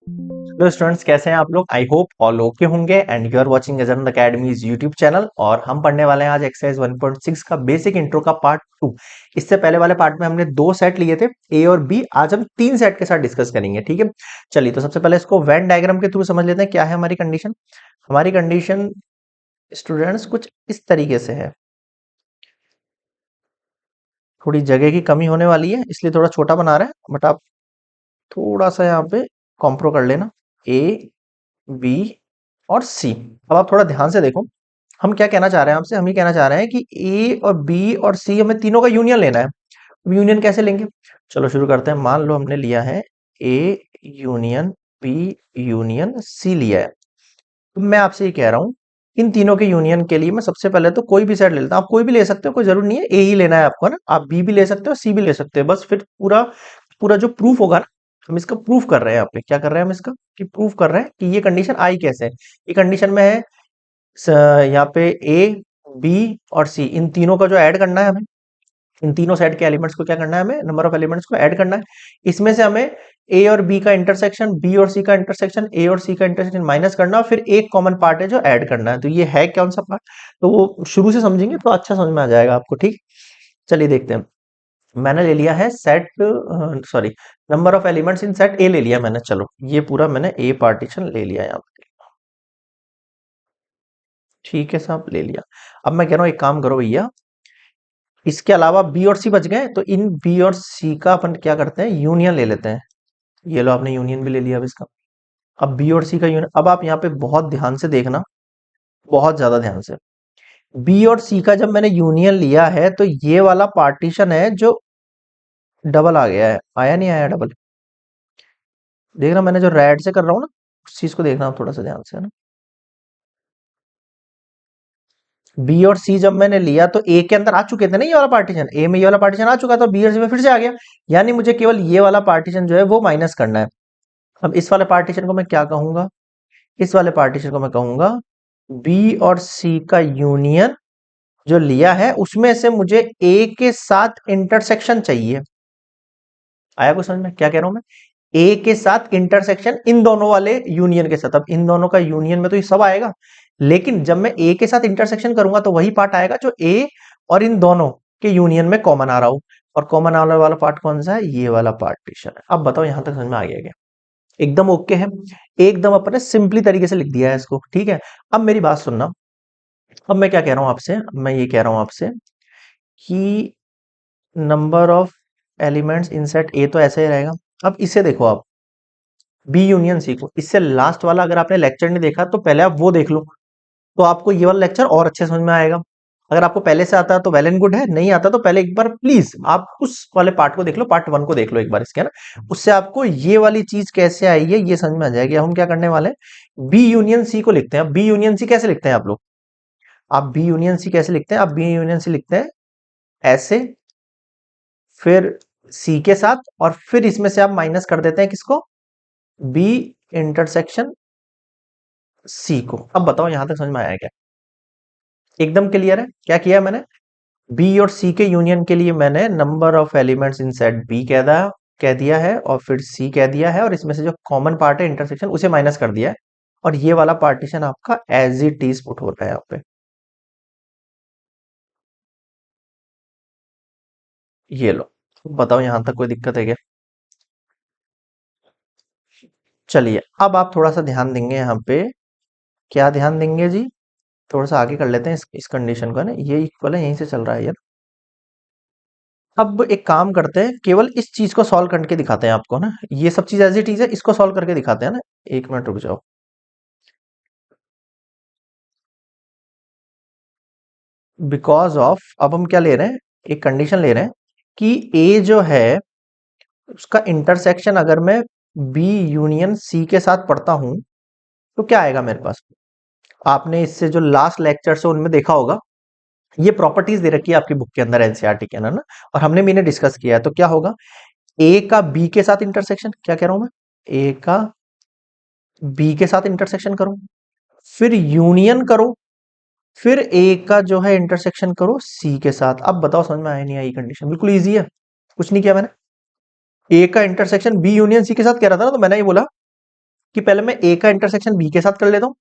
Hello students, कैसे हैं आप लोग? आई होप ऑल ओके होंगे एंड यू आर वाचिंग अजरन अकेडमीज यूट्यूब चैनल। और हम पढ़ने वाले हैं आज एक्सरसाइज 1.6 का बेसिक इंट्रो का पार्ट 2। इससे पहले वाले पार्ट में हमने 2 सेट लिए थे, ए और बी। आज हम 3 सेट के साथ डिस्कस करेंगे, ठीक है। चलिए, तो सबसे पहले इसको वेन डायग्राम के थ्रू समझ लेते हैं। क्या है हमारी कंडीशन? हमारी कंडीशन स्टूडेंट्स कुछ इस तरीके से है। थोड़ी जगह की कमी होने वाली है, इसलिए थोड़ा छोटा बना रहे हैं, बट आप थोड़ा सा यहाँ पे कॉम्प्रो कर लेना। ए, बी और सी। अब आप थोड़ा ध्यान से देखो, हम क्या कहना चाह रहे हैं आपसे। हम ये कहना चाह रहे हैं कि ए और बी और सी हमें तीनों का यूनियन लेना है। अब यूनियन कैसे लेंगे? चलो शुरू करते हैं। मान लो हमने लिया है A union B union C लिया है। तो मैं आपसे ये कह रहा हूँ, इन तीनों के यूनियन के लिए मैं सबसे पहले तो कोई भी सेट ले लेता हूँ। आप कोई भी ले सकते हो, कोई जरूरी नहीं है ए ही लेना है आपको, है ना। आप बी भी ले सकते हो, सी भी ले सकते हो। बस फिर पूरा पूरा जो प्रूफ होगा ना, हम इसका प्रूफ कर रहे हैं। यहाँ पे क्या कर रहे हैं हम इसका, कि प्रूफ कर रहे हैं कि ये कंडीशन आई कैसे है। ये कंडीशन में है यहाँ पे ए, बी और सी, इन तीनों का जो ऐड करना है हमें। इन तीनों सेट के एलिमेंट्स को क्या करना है हमें, नंबर ऑफ एलिमेंट्स को ऐड करना है। इसमें से हमें ए और बी का इंटरसेक्शन, बी और सी का इंटरसेक्शन, ए और सी का इंटरसेक्शन माइनस करना, और फिर एक कॉमन पार्ट है जो ऐड करना है। तो ये है कौन सा पार्ट, तो वो शुरू से समझेंगे तो अच्छा समझ में आ जाएगा आपको, ठीक। चलिए देखते हैं। मैंने ले लिया है set, sorry, number of elements in set ए ले लिया मैंने। चलो, ये पूरा मैंने ए पार्टीशन ले लिया यहाँ पे, ठीक है साहब, ले लिया। अब मैं कह रहा हूँ एक काम करो भैया, इसके अलावा बी और सी बच गए, तो इन बी और सी का अपन क्या करते हैं, यूनियन ले लेते हैं। ये लो, आपने यूनियन भी ले लिया अब इसका। अब बी और सी का यूनियन, अब आप यहाँ पे बहुत ध्यान से देखना, बहुत ज्यादा ध्यान से। बी और सी का जब मैंने यूनियन लिया है, तो ये वाला पार्टीशन है जो डबल आ गया है। आया नहीं आया डबल? देखना, मैंने जो रेड से कर रहा हूँ ना, उस चीज को देखना आप थोड़ा सा ध्यान से, है ना। बी और सी जब मैंने लिया तो ए के अंदर आ चुके थे ना, ये वाला पार्टीशन, ए में ये वाला पार्टीशन आ चुका था, बी और सी में फिर से आ गया। यानी मुझे केवल ये वाला पार्टीशन जो है वो माइनस करना है। अब इस वाले पार्टीशन को मैं क्या कहूंगा, इस वाले पार्टीशन को मैं कहूंगा बी और सी का यूनियन जो लिया है, उसमें से मुझे ए के साथ इंटरसेक्शन चाहिए। आया कुछ समझ में क्या कह रहा हूं मैं? ए के साथ इंटरसेक्शन इन दोनों वाले यूनियन के साथ। अब इन दोनों का यूनियन में तो ये सब आएगा, लेकिन जब मैं ए के साथ इंटरसेक्शन करूंगा तो वही पार्ट आएगा जो ए और इन दोनों के यूनियन में कॉमन आ रहा हो। और कॉमन आने वाला पार्ट कौन सा है? ये वाला पार्टीशन है। अब बताओ यहां तक समझ में आ गया क्या? एकदम ओके है। एकदम अपने सिंपली तरीके से लिख दिया है इसको, ठीक है। अब मेरी बात सुनना। अब मैं क्या कह रहा हूं आपसे, मैं ये कह रहा हूं आपसे कि number of elements in set ए तो ऐसे ही रहेगा। अब इसे देखो आप, बी यूनियन सी को, इससे लास्ट वाला अगर आपने लेक्चर नहीं देखा तो पहले आप वो देख लो, तो आपको ये वाला लेक्चर और अच्छे समझ में आएगा। अगर आपको पहले से आता है तो वेल एंड गुड है, नहीं आता तो पहले एक बार प्लीज आप उस वाले पार्ट को देख लो, पार्ट 1 को देख लो एक बार इसके, है ना। उससे आपको ये वाली चीज कैसे आई है ये समझ में आ जाएगी। अब हम क्या करने वाले हैं, बी यूनियन सी को लिखते हैं। अब बी यूनियन सी कैसे लिखते हैं आप लोग? आप बी यूनियन सी कैसे लिखते हैं? आप बी यूनियन सी लिखते हैं ऐसे, फिर सी के साथ, और फिर इसमें से आप माइनस कर देते हैं किसको, बी इंटरसेक्शन सी को। अब बताओ यहां तक समझ में आया क्या? एकदम क्लियर है क्या किया है मैंने? बी और सी के यूनियन के लिए मैंने number of elements in set B कह दिया है, और फिर सी कह दिया है, और इसमें से जो कॉमन पार्ट है इंटरसेक्शन उसे माइनस कर दिया है। और ये वाला पार्टीशन आपका एज इट इज पुट होता है यहाँ पे। ये लो, बताओ यहां तक कोई दिक्कत है क्या? चलिए, अब आप थोड़ा सा ध्यान देंगे यहाँ पे। क्या ध्यान देंगे जी? थोड़ा सा आगे कर लेते हैं इस कंडीशन को, है ना। ये इक्वल है, यहीं से चल रहा है यार। अब एक काम करते हैं, केवल इस चीज को सॉल्व करके दिखाते हैं आपको ना। ये सब चीज एज इट इज है, इसको सॉल्व करके दिखाते हैं ना। एक मिनट रुक जाओ। बिकॉज ऑफ, अब हम क्या ले रहे हैं, एक कंडीशन ले रहे हैं कि ए जो है उसका इंटरसेक्शन अगर मैं बी यूनियन सी के साथ पढ़ता हूं तो क्या आएगा मेरे पास। आपने इससे जो लास्ट लेक्चर से उनमें देखा होगा, ये प्रॉपर्टीज दे रखी है आपकी बुक के अंदर एनसीईआरटी के, है ना। और हमने भी इन्हें डिस्कस किया है। तो क्या होगा, ए का बी के साथ इंटरसेक्शन, क्या कह रहा हूं मैं, ए का बी के साथ इंटरसेक्शन करो, फिर यूनियन करो, फिर ए का जो है इंटरसेक्शन करो सी के साथ। अब बताओ समझ में आया नहीं आई? कंडीशन बिल्कुल इजी है, कुछ नहीं किया मैंने। ए का इंटरसेक्शन बी यूनियन सी के साथ कह रहा था ना, तो मैंने ये बोला कि पहले मैं ए का इंटरसेक्शन बी के साथ कर लेता हूँ,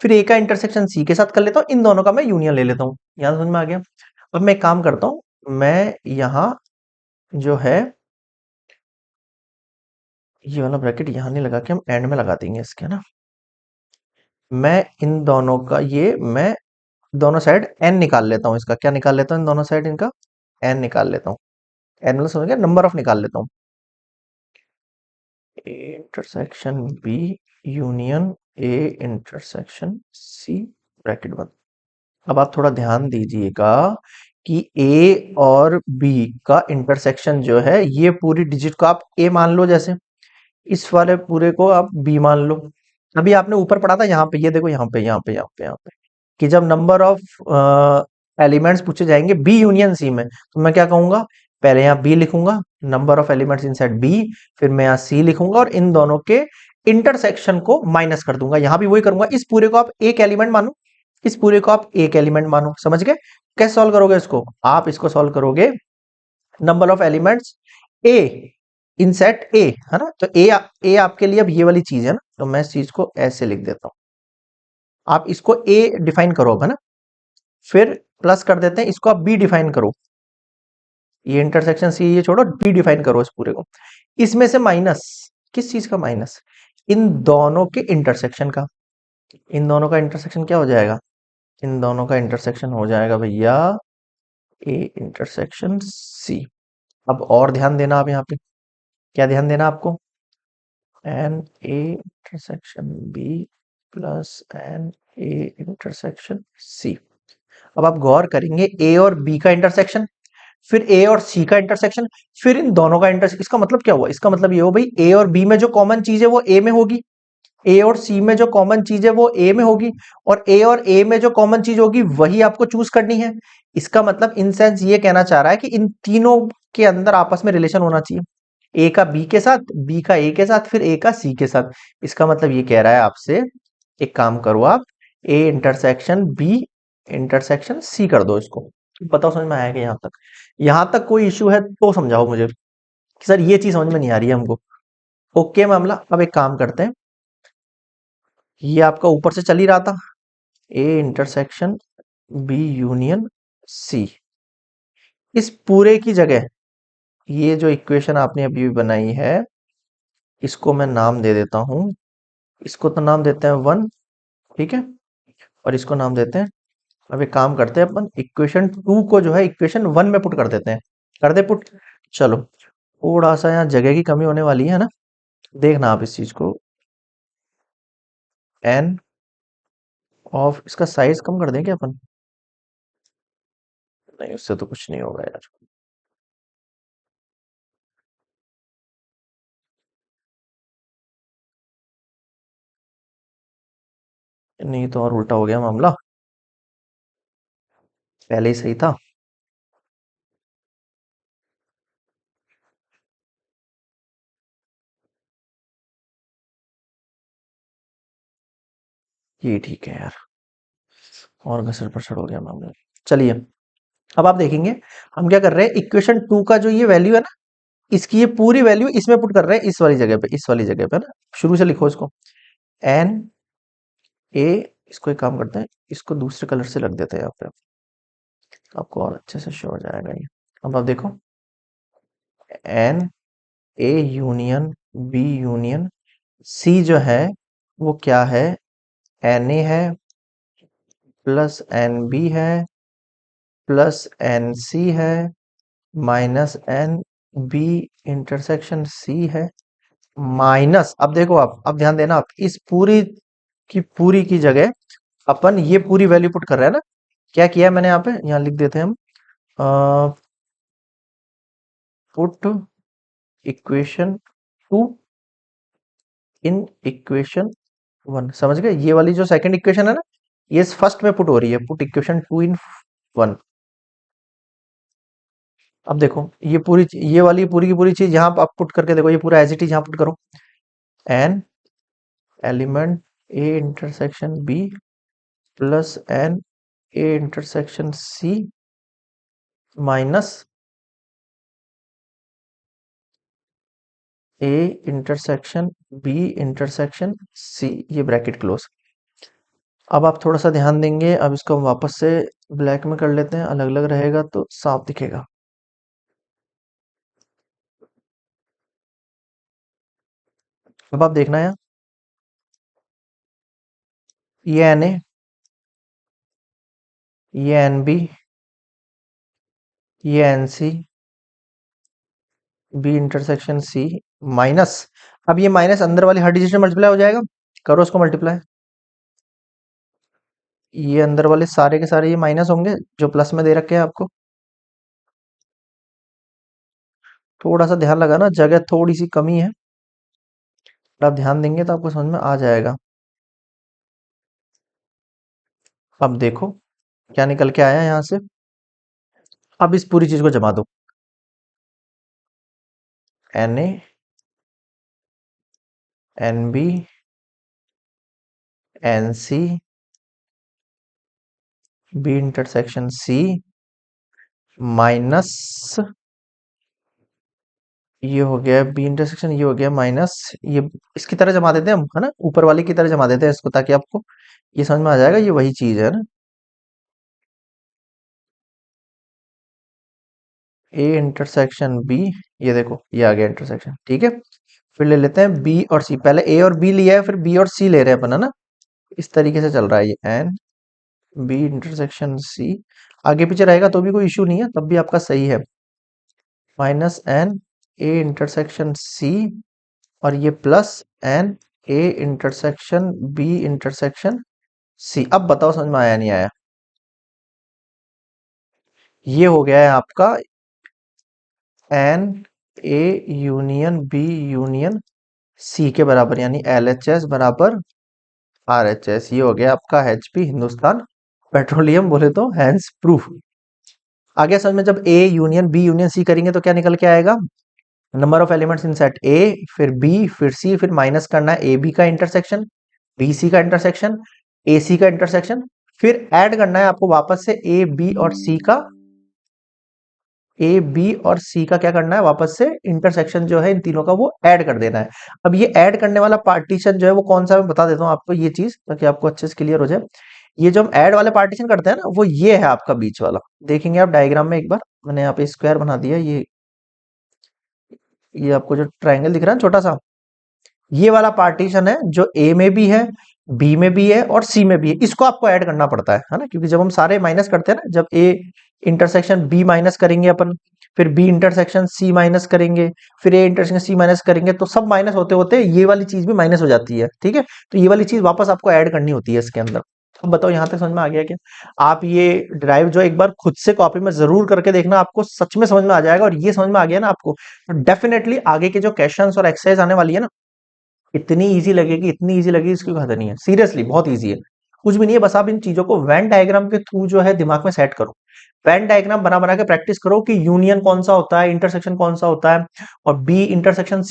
फिर ए का इंटरसेक्शन सी के साथ कर लेता हूँ, इन दोनों का मैं यूनियन ले लेता हूँ। यहाँ समझ में आ गया। अब मैं एक काम करता हूँ, मैं यहाँ जो है ये वाला ब्रैकेट यहाँ नहीं लगा के हम एंड में लगा देंगे इसके, ना। मैं इन दोनों का ये मैं दोनों साइड एन निकाल लेता हूँ, इसका क्या निकाल लेता हूँ, इन दोनों साइड इनका एन निकाल लेता हूँ। एन मतलब समझ गया, नंबर ऑफ निकाल लेता हूँ। A intersection B union A intersection C bracket बंद। अब आप थोड़ा ध्यान दीजिएगा कि ए और बी का इंटरसेक्शन जो है, ये पूरी डिजिट को आप ए मान लो, जैसे इस वाले पूरे को आप बी मान लो। अभी आपने ऊपर पढ़ा था यहाँ पे, ये देखो यहाँ पे यहाँ पे यहाँ पे यहाँ पे कि जब नंबर ऑफ एलिमेंट्स पूछे जाएंगे बी यूनियन सी में, तो मैं क्या कहूंगा, पहले यहाँ बी लिखूंगा, number of elements inside B, फिर मैं यहाँ सी लिखूंगा और इन दोनों के इंटरसेक्शन को माइनस कर दूंगा। यहां भी वही करूंगा, इस पूरे को आप एक एलिमेंट मानो, इस पूरे को आप एक एलिमेंट मानो। समझ गए? कैसे सॉल्व करोगे इसको? आप इसको सॉल्व करोगे, number of elements A in set ए, है ना, तो ए आपके लिए अब ये वाली चीज है ना, तो मैं इस चीज को ऐसे लिख देता हूं। आप इसको ए डिफाइन करो अब, है ना, फिर प्लस कर देते हैं, इसको आप बी डिफाइन करो, ये इंटरसेक्शन सी ये छोड़ो, बी डिफाइन करो इस पूरे को। इसमें से माइनस, किस चीज का माइनस, इन दोनों के इंटरसेक्शन का। इन दोनों का इंटरसेक्शन क्या हो जाएगा, इन दोनों का इंटरसेक्शन हो जाएगा भैया ए इंटरसेक्शन सी। अब और ध्यान देना, आप यहाँ पे क्या ध्यान देना आपको, N A intersection B plus N A intersection C. अब आप गौर करेंगे, ए और बी का इंटरसेक्शन, फिर ए और सी का इंटरसेक्शन, फिर इन दोनों का इंटरसेक्शन। इसका मतलब क्या हुआ, इसका मतलब ये हो भाई, ए और बी में जो कॉमन चीज है वो ए में होगी, ए और सी में जो कॉमन चीज है वो ए में होगी, और ए में जो कॉमन चीज होगी वही आपको चूज करनी है। इसका मतलब इन सेंस ये कहना चाह रहा है कि इन तीनों के अंदर आपस में रिलेशन होना चाहिए, ए का बी के साथ, बी का ए के साथ, फिर ए का सी के साथ। इसका मतलब ये कह रहा है आपसे, एक काम करो आप, A intersection B intersection C कर दो इसको। बताओ समझ में आएगा यहाँ तक? यहाँ तक कोई इश्यू है तो समझाओ मुझे कि सर ये चीज समझ में नहीं आ रही है हमको। ओके मामला। अब एक काम करते हैं, ये आपका ऊपर से चल ही रहा था, A intersection B union C, इस पूरे की जगह ये जो इक्वेशन आपने अभी भी बनाई है, इसको मैं नाम दे देता हूं। इसको तो नाम देते हैं 1, ठीक है, और इसको नाम देते हैं, अब एक काम करते हैं अपन, इक्वेशन 2 को जो है इक्वेशन 1 में पुट कर देते हैं। कर दे पुट। चलो, थोड़ा सा यहाँ जगह की कमी होने वाली है ना, देखना आप इस चीज को, एन ऑफ, इसका साइज कम कर दें क्या अपन? नहीं, उससे तो कुछ नहीं होगा यार। नहीं तो और उल्टा हो गया मामला, पहले ही सही था। ये ठीक है यार, और घसर पसर हो गया मामला। चलिए, अब आप देखेंगे हम क्या कर रहे हैं, इक्वेशन 2 का जो ये वैल्यू है ना, इसकी ये पूरी वैल्यू इसमें पुट कर रहे हैं, इस वाली जगह पे, इस वाली जगह पे ना। शुरू से लिखो इसको, एन ए, इसको एक काम करते हैं, इसको दूसरे कलर से लग देते हैं यहाँ पे, आपको और अच्छे से शो हो जाएगा ये। अब आप देखो, N A union B union C जो है वो क्या है, एन ए है प्लस एन बी है प्लस एन सी है minus N B intersection C है, माइनस, अब देखो आप, अब ध्यान देना, आप इस पूरी की जगह अपन ये पूरी वैल्यू पुट कर रहे हैं ना। क्या किया है मैंने यहाँ पे, यहाँ लिख देते हैं हम, पुट इक्वेशन 2 इन इक्वेशन 1। समझ गए? ये वाली जो सेकंड इक्वेशन है ना, ये फर्स्ट में पुट हो रही है, पुट इक्वेशन 2 इन 1। अब देखो, ये वाली पूरी की पूरी चीज यहाँ आप पुट करके देखो, ये पूरा एज इट इज यहाँ पुट करो, N element A intersection B plus N A intersection C minus A intersection B intersection C, ये ब्रैकेट क्लोज। अब आप थोड़ा सा ध्यान देंगे, अब इसको हम वापस से ब्लैक में कर लेते हैं, अलग अलग रहेगा तो साफ दिखेगा। अब आप देखना है, ये एन ए, ये एन बी, ये N C, B intersection C minus. अब ये माइनस अंदर वाली हर डिजिट में मल्टीप्लाई हो जाएगा, करो उसको मल्टीप्लाई। ये अंदर वाले सारे के सारे ये माइनस होंगे जो प्लस में दे रखे हैं आपको। थोड़ा सा ध्यान लगाना, जगह थोड़ी सी कमी है, आप ध्यान देंगे तो आपको समझ में आ जाएगा। अब देखो क्या निकल के आया यहाँ से। अब इस पूरी चीज को जमा दो, N A, N B, N C, B intersection C minus, ये हो गया बी इंटरसेक्शन, ये हो गया माइनस, ये इसकी तरह जमा देते हैं हम, है ना, ऊपर वाले की तरह जमा देते हैं इसको, ताकि आपको ये समझ में आ जाएगा ये वही चीज है ना। ए इंटरसेक्शन बी, ये देखो ये आ गया इंटरसेक्शन, ठीक है। फिर ले लेते हैं बी और सी, पहले ए और बी लिया है, फिर बी और सी ले रहे हैं अपन, है ना। इस तरीके से चल रहा है ये, एन बी इंटरसेक्शन सी, आगे पीछे रहेगा तो भी कोई इशू नहीं है, तब भी आपका सही है। Minus N A intersection C, और ये plus N A intersection B intersection C. अब बताओ समझ में आया नहीं आया। ये हो गया है आपका N A union B union C के बराबर, यानी एल एच एस बराबर आर एच एस। ये हो गया आपका एच पी हिंदुस्तान पेट्रोलियम, बोले तो हैंस प्रूफ। आगे समझ में, जब A union B union C करेंगे तो क्या निकल के आएगा, number of elements in set A, फिर बी, फिर सी, फिर माइनस करना है ए बी का इंटरसेक्शन, बी सी का इंटरसेक्शन, ए सी का इंटरसेक्शन, फिर ऐड करना है आपको वापस से ए बी और सी का, ए बी और सी का क्या करना है, वापस से इंटरसेक्शन जो है इन तीनों का वो ऐड कर देना है। अब ये ऐड करने वाला पार्टीशन जो है वो कौन सा, मैं बता देता हूँ आपको ये चीज, ताकि आपको अच्छे से क्लियर हो जाए। ये जो हम ऐड वाले पार्टीशन करते हैं ना, वो ये है आपका बीच वाला, देखेंगे आप डायग्राम में एक बार, मैंने यहाँ पे स्क्वायर बना दिया, ये आपको जो ट्रायंगल दिख रहा है छोटा सा, ये वाला पार्टीशन है जो ए में भी है, बी में भी है और सी में भी है, इसको आपको ऐड करना पड़ता है ना, क्योंकि जब हम सारे माइनस करते हैं ना, जब ए इंटरसेक्शन बी माइनस करेंगे अपन, फिर बी इंटरसेक्शन सी माइनस करेंगे, फिर ए इंटरसेक्शन सी माइनस करेंगे, तो सब माइनस होते होते ये वाली चीज भी माइनस हो जाती है, ठीक है। तो ये वाली चीज वापस आपको ऐड करनी होती है इसके अंदर। अब बताओ यहां तक समझ में आ गया क्या। आप ये ड्राइव जो एक बार खुद से कॉपी में जरूर करके देखना, आपको सच में समझ में आ जाएगा, और ये समझ में आ गया ना आपको, तो डेफिनेटली आगे के जो क्वेश्चंस और एक्सरसाइज आने वाली है ना, इतनी इजी लगेगी, इतनी इजी लगेगी, इसकी कोई हद नहीं है, सीरियसली बहुत इजी है। कुछ भी नहीं है, बस आप इन चीजों को वेन डायग्राम के थ्रू जो है दिमाग में सेट करो, वेन डायग्राम बना बना के प्रैक्टिस करो कि यूनियन कौन सा होता है, इंटरसेक्शन कौन सा होता है, और बी इंटरसेक्शन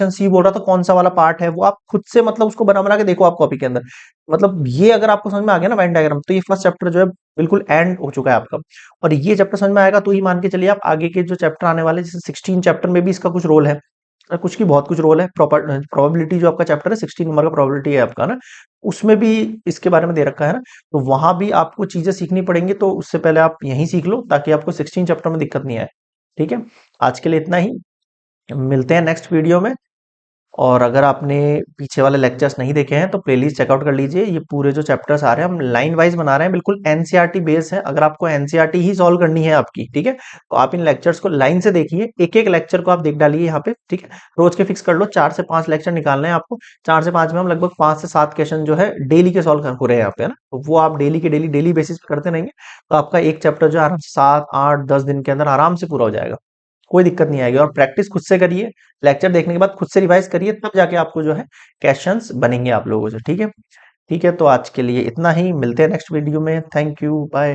सी बोल रहा तो कौन सा वाला पार्ट है, वो आप खुद से मतलब उसको बना बना के देखो आप कॉपी के अंदर। मतलब ये अगर आपको समझ में आ गया ना वेन डायग्राम, तो ये फर्स्ट चैप्टर जो है बिल्कुल एंड हो चुका है आपका। और ये चैप्टर समझ में आएगा तो ही मान के चलिए आप आगे के जो चैप्टर आने वाले, जैसे 16 चैप्टर में भी इसका कुछ रोल है, कुछ की बहुत कुछ रोल है। प्रोबेबिलिटी जो आपका चैप्टर है 16 नंबर का प्रोबेबिलिटी है आपका ना, उसमें भी इसके बारे में दे रखा है ना, तो वहां भी आपको चीजें सीखनी पड़ेंगी, तो उससे पहले आप यहीं सीख लो ताकि आपको 16 चैप्टर में दिक्कत नहीं आए। ठीक है, आज के लिए इतना ही, मिलते हैं नेक्स्ट वीडियो में। और अगर आपने पीछे वाले लेक्चर्स नहीं देखे हैं तो प्लेलिस्ट चेकआउट कर लीजिए, ये पूरे जो चैप्टर्स आ रहे हैं हम लाइन वाइज बना रहे हैं, बिल्कुल एनसीईआरटी बेस है, अगर आपको एनसीईआरटी ही सॉल्व करनी है आपकी, ठीक है, तो आप इन लेक्चर्स को लाइन से देखिए, एक एक लेक्चर को आप देख डालिए यहाँ पे, ठीक है। रोज के फिक्स कर लो, 4 से 5 लेक्चर निकालने हैं आपको, 4 से 5 में हम लगभग 5 से 7 क्वेश्चन जो है डेली के सॉल्व हो रहे हैं यहाँ पे, है ना, तो वो आप डेली के डेली बेसिस पे करते रहेंगे, तो आपका एक चैप्टर जो है आराम से 7 8 10 दिन के अंदर आराम से पूरा हो जाएगा, कोई दिक्कत नहीं आएगी। और प्रैक्टिस खुद से करिए, लेक्चर देखने के बाद खुद से रिवाइज करिए, तब जाके आपको जो है क्वेश्चंस बनेंगे आप लोगों से, ठीक है। ठीक है, तो आज के लिए इतना ही, मिलते हैं नेक्स्ट वीडियो में, थैंक यू, बाय।